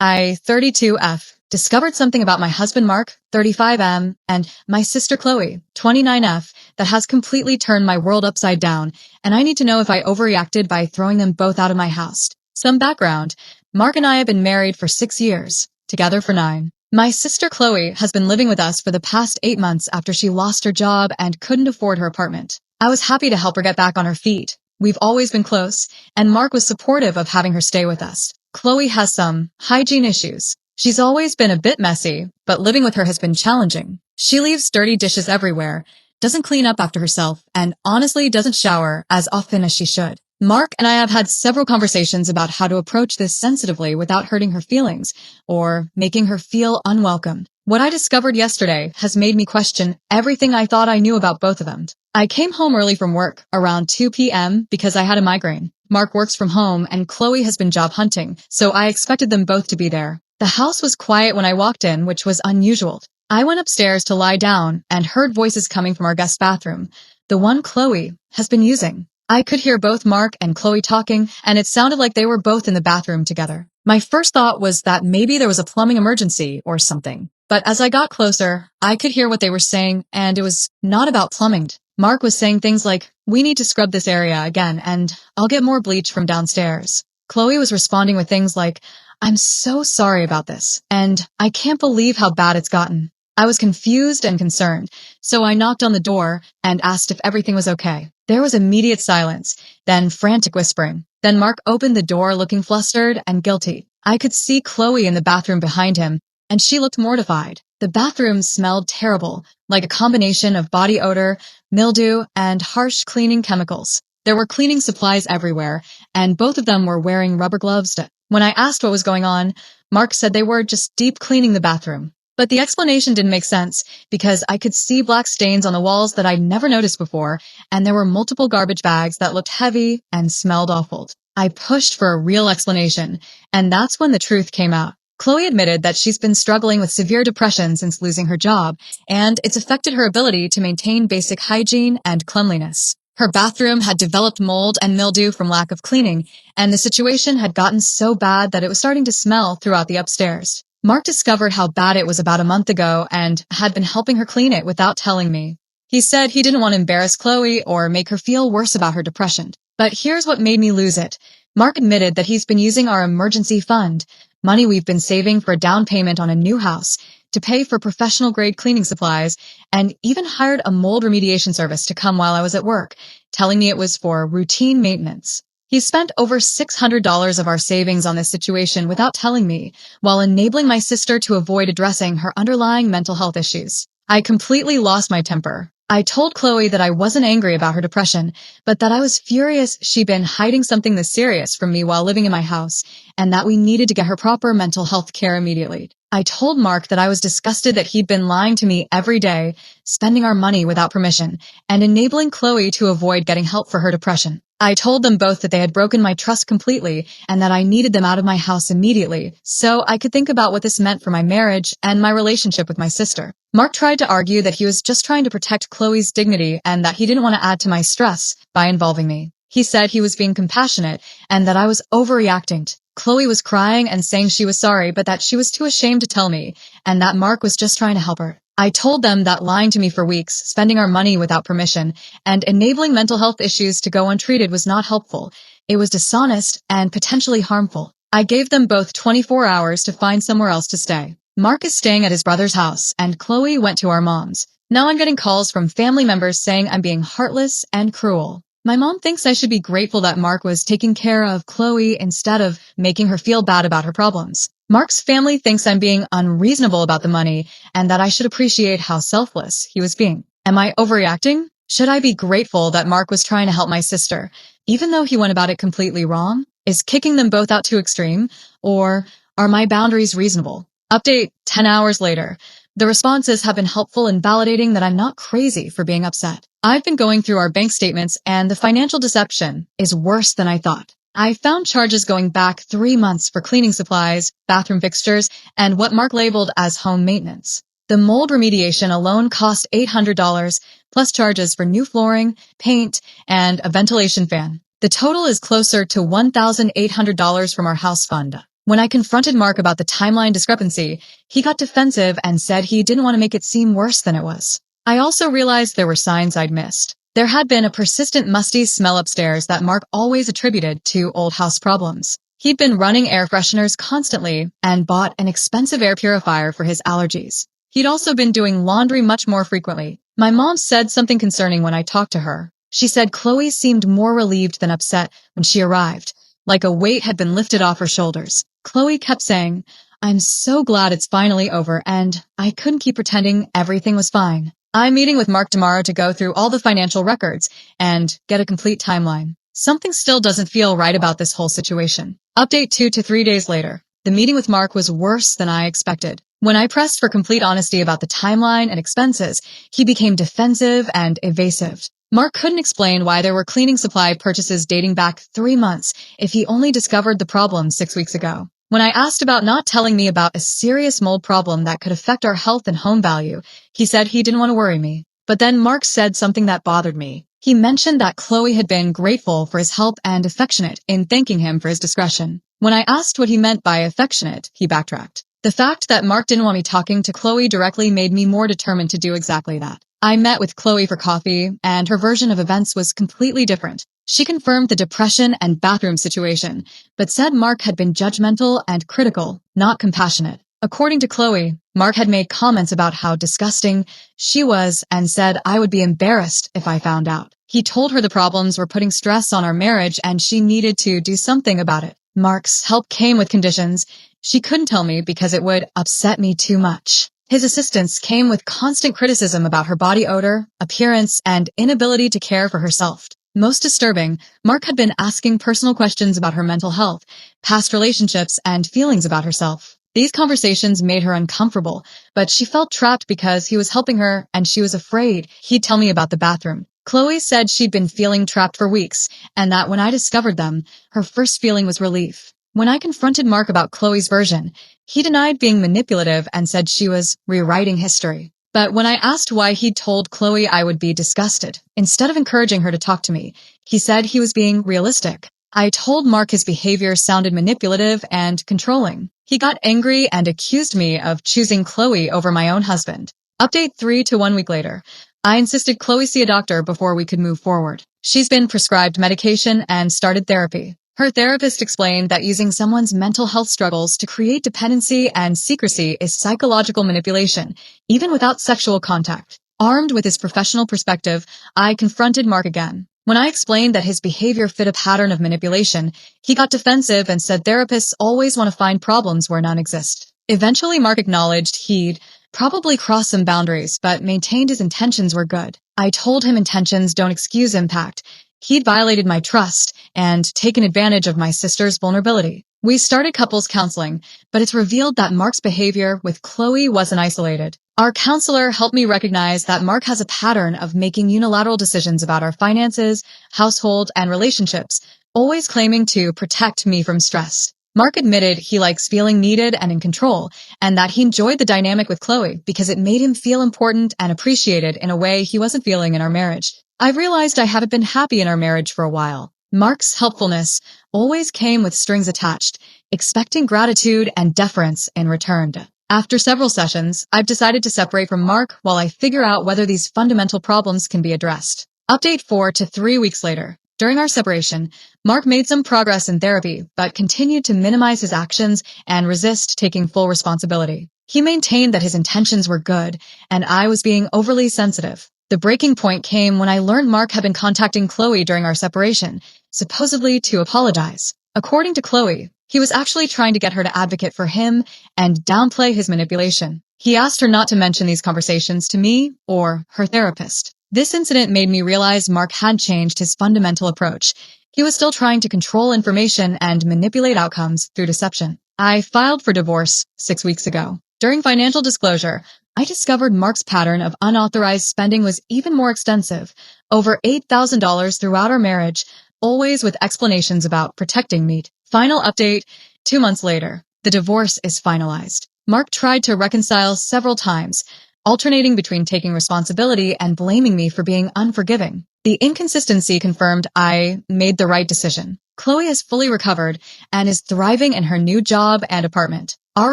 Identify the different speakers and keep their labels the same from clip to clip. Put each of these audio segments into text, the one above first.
Speaker 1: I, 32F, discovered something about my husband Mark, 35M, and my sister Chloe, 29F, that has completely turned my world upside down, and I need to know if I overreacted by throwing them both out of my house. Some background. Mark and I have been married for 6 years, together for 9. My sister Chloe has been living with us for the past 8 months after she lost her job and couldn't afford her apartment. I was happy to help her get back on her feet. We've always been close, and Mark was supportive of having her stay with us. Chloe has some hygiene issues. She's always been a bit messy, but living with her has been challenging. She leaves dirty dishes everywhere, doesn't clean up after herself, and honestly doesn't shower as often as she should. Mark and I have had several conversations about how to approach this sensitively without hurting her feelings or making her feel unwelcome. What I discovered yesterday has made me question everything I thought I knew about both of them. I came home early from work around 2 p.m. because I had a migraine. Mark works from home and Chloe has been job hunting, so I expected them both to be there. The house was quiet when I walked in, which was unusual. I went upstairs to lie down and heard voices coming from our guest bathroom, the one Chloe has been using. I could hear both Mark and Chloe talking, and it sounded like they were both in the bathroom together. My first thought was that maybe there was a plumbing emergency or something. But as I got closer, I could hear what they were saying, and it was not about plumbing. Mark was saying things like, "We need to scrub this area again, and I'll get more bleach from downstairs." Chloe was responding with things like, "I'm so sorry about this, and I can't believe how bad it's gotten." I was confused and concerned, so I knocked on the door and asked if everything was okay. There was immediate silence, then frantic whispering. Then Mark opened the door looking flustered and guilty. I could see Chloe in the bathroom behind him, and she looked mortified. The bathroom smelled terrible, like a combination of body odor, mildew, and harsh cleaning chemicals. There were cleaning supplies everywhere, and both of them were wearing rubber gloves. When I asked what was going on, Mark said they were just deep cleaning the bathroom. But the explanation didn't make sense because I could see black stains on the walls that I'd never noticed before, and there were multiple garbage bags that looked heavy and smelled awful. I pushed for a real explanation, and that's when the truth came out. Chloe admitted that she's been struggling with severe depression since losing her job, and it's affected her ability to maintain basic hygiene and cleanliness. Her bathroom had developed mold and mildew from lack of cleaning, and the situation had gotten so bad that it was starting to smell throughout the upstairs. Mark discovered how bad it was about a month ago and had been helping her clean it without telling me. He said he didn't want to embarrass Chloe or make her feel worse about her depression. But here's what made me lose it. Mark admitted that he's been using our emergency fund, money we've been saving for a down payment on a new house, to pay for professional-grade cleaning supplies, and even hired a mold remediation service to come while I was at work, telling me it was for routine maintenance. He spent over $600 of our savings on this situation without telling me, while enabling my sister to avoid addressing her underlying mental health issues. I completely lost my temper. I told Chloe that I wasn't angry about her depression, but that I was furious she'd been hiding something this serious from me while living in my house, and that we needed to get her proper mental health care immediately. I told Mark that I was disgusted that he'd been lying to me every day, spending our money without permission, and enabling Chloe to avoid getting help for her depression. I told them both that they had broken my trust completely and that I needed them out of my house immediately so I could think about what this meant for my marriage and my relationship with my sister. Mark tried to argue that he was just trying to protect Chloe's dignity and that he didn't want to add to my stress by involving me. He said he was being compassionate and that I was overreacting. Chloe was crying and saying she was sorry, but that she was too ashamed to tell me, and that Mark was just trying to help her. I told them that lying to me for weeks, spending our money without permission, and enabling mental health issues to go untreated was not helpful. It was dishonest and potentially harmful. I gave them both 24 hours to find somewhere else to stay. Mark is staying at his brother's house, and Chloe went to our mom's. Now I'm getting calls from family members saying I'm being heartless and cruel. My mom thinks I should be grateful that Mark was taking care of Chloe instead of making her feel bad about her problems. Mark's family thinks I'm being unreasonable about the money and that I should appreciate how selfless he was being. Am I overreacting? Should I be grateful that Mark was trying to help my sister, even though he went about it completely wrong? Is kicking them both out too extreme? Or are my boundaries reasonable? Update 10 hours later. The responses have been helpful in validating that I'm not crazy for being upset. I've been going through our bank statements and the financial deception is worse than I thought. I found charges going back 3 months for cleaning supplies, bathroom fixtures, and what Mark labeled as home maintenance. The mold remediation alone cost $800, plus charges for new flooring, paint, and a ventilation fan. The total is closer to $1,800 from our house fund. When I confronted Mark about the timeline discrepancy, he got defensive and said he didn't want to make it seem worse than it was. I also realized there were signs I'd missed. There had been a persistent musty smell upstairs that Mark always attributed to old house problems. He'd been running air fresheners constantly and bought an expensive air purifier for his allergies. He'd also been doing laundry much more frequently. My mom said something concerning when I talked to her. She said Chloe seemed more relieved than upset when she arrived, like a weight had been lifted off her shoulders. Chloe kept saying, "I'm so glad it's finally over," and I couldn't keep pretending everything was fine. I'm meeting with Mark tomorrow to go through all the financial records and get a complete timeline. Something still doesn't feel right about this whole situation. Update 2 to 3 days later. The meeting with Mark was worse than I expected. When I pressed for complete honesty about the timeline and expenses, he became defensive and evasive. Mark couldn't explain why there were cleaning supply purchases dating back 3 months if he only discovered the problem 6 weeks ago. When I asked about not telling me about a serious mold problem that could affect our health and home value, he said he didn't want to worry me. But then Mark said something that bothered me. He mentioned that Chloe had been grateful for his help and affectionate in thanking him for his discretion. When I asked what he meant by affectionate, he backtracked. The fact that Mark didn't want me talking to Chloe directly made me more determined to do exactly that. I met with Chloe for coffee, and her version of events was completely different. She confirmed the depression and bathroom situation, but said Mark had been judgmental and critical, not compassionate. According to Chloe, Mark had made comments about how disgusting she was and said I would be embarrassed if I found out. He told her the problems were putting stress on our marriage and she needed to do something about it. Mark's help came with conditions. She couldn't tell me because it would upset me too much. His assistance came with constant criticism about her body odor, appearance, and inability to care for herself. Most disturbing, Mark had been asking personal questions about her mental health, past relationships, and feelings about herself. These conversations made her uncomfortable, but she felt trapped because he was helping her and she was afraid he'd tell me about the bathroom. Chloe said she'd been feeling trapped for weeks, and that when I discovered them, her first feeling was relief. When I confronted Mark about Chloe's version, he denied being manipulative and said she was rewriting history. But when I asked why he'd told Chloe I would be disgusted, instead of encouraging her to talk to me, he said he was being realistic. I told Mark his behavior sounded manipulative and controlling. He got angry and accused me of choosing Chloe over my own husband. Update 3 to 1 week later. I insisted Chloe see a doctor before we could move forward. She's been prescribed medication and started therapy. Her therapist explained that using someone's mental health struggles to create dependency and secrecy is psychological manipulation, even without sexual contact. Armed with his professional perspective, I confronted Mark again. When I explained that his behavior fit a pattern of manipulation, he got defensive and said therapists always want to find problems where none exist. Eventually, Mark acknowledged he'd probably crossed some boundaries, but maintained his intentions were good. I told him intentions don't excuse impact. He'd violated my trust and taken advantage of my sister's vulnerability. We started couples counseling, but it's revealed that Mark's behavior with Chloe wasn't isolated. Our counselor helped me recognize that Mark has a pattern of making unilateral decisions about our finances, household, and relationships, always claiming to protect me from stress. Mark admitted he likes feeling needed and in control, and that he enjoyed the dynamic with Chloe because it made him feel important and appreciated in a way he wasn't feeling in our marriage. I've realized I haven't been happy in our marriage for a while. Mark's helpfulness always came with strings attached, expecting gratitude and deference in return. After several sessions, I've decided to separate from Mark while I figure out whether these fundamental problems can be addressed. Update 4 to 3 weeks later. During our separation, Mark made some progress in therapy, but continued to minimize his actions and resist taking full responsibility. He maintained that his intentions were good, and I was being overly sensitive. The breaking point came when I learned Mark had been contacting Chloe during our separation, supposedly to apologize. According to Chloe, he was actually trying to get her to advocate for him and downplay his manipulation. He asked her not to mention these conversations to me or her therapist. This incident made me realize Mark had changed his fundamental approach. He was still trying to control information and manipulate outcomes through deception. I filed for divorce 6 weeks ago. During financial disclosure, I discovered Mark's pattern of unauthorized spending was even more extensive, over $8,000 throughout our marriage, always with explanations about protecting me. Final update, 2 months later. The divorce is finalized. Mark tried to reconcile several times, alternating between taking responsibility and blaming me for being unforgiving. The inconsistency confirmed I made the right decision. Chloe has fully recovered and is thriving in her new job and apartment. Our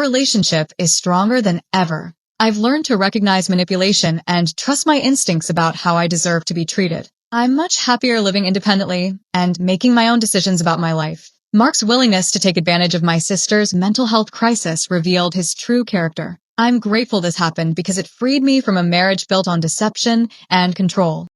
Speaker 1: relationship is stronger than ever. I've learned to recognize manipulation and trust my instincts about how I deserve to be treated. I'm much happier living independently and making my own decisions about my life. Mark's willingness to take advantage of my sister's mental health crisis revealed his true character. I'm grateful this happened because it freed me from a marriage built on deception and control.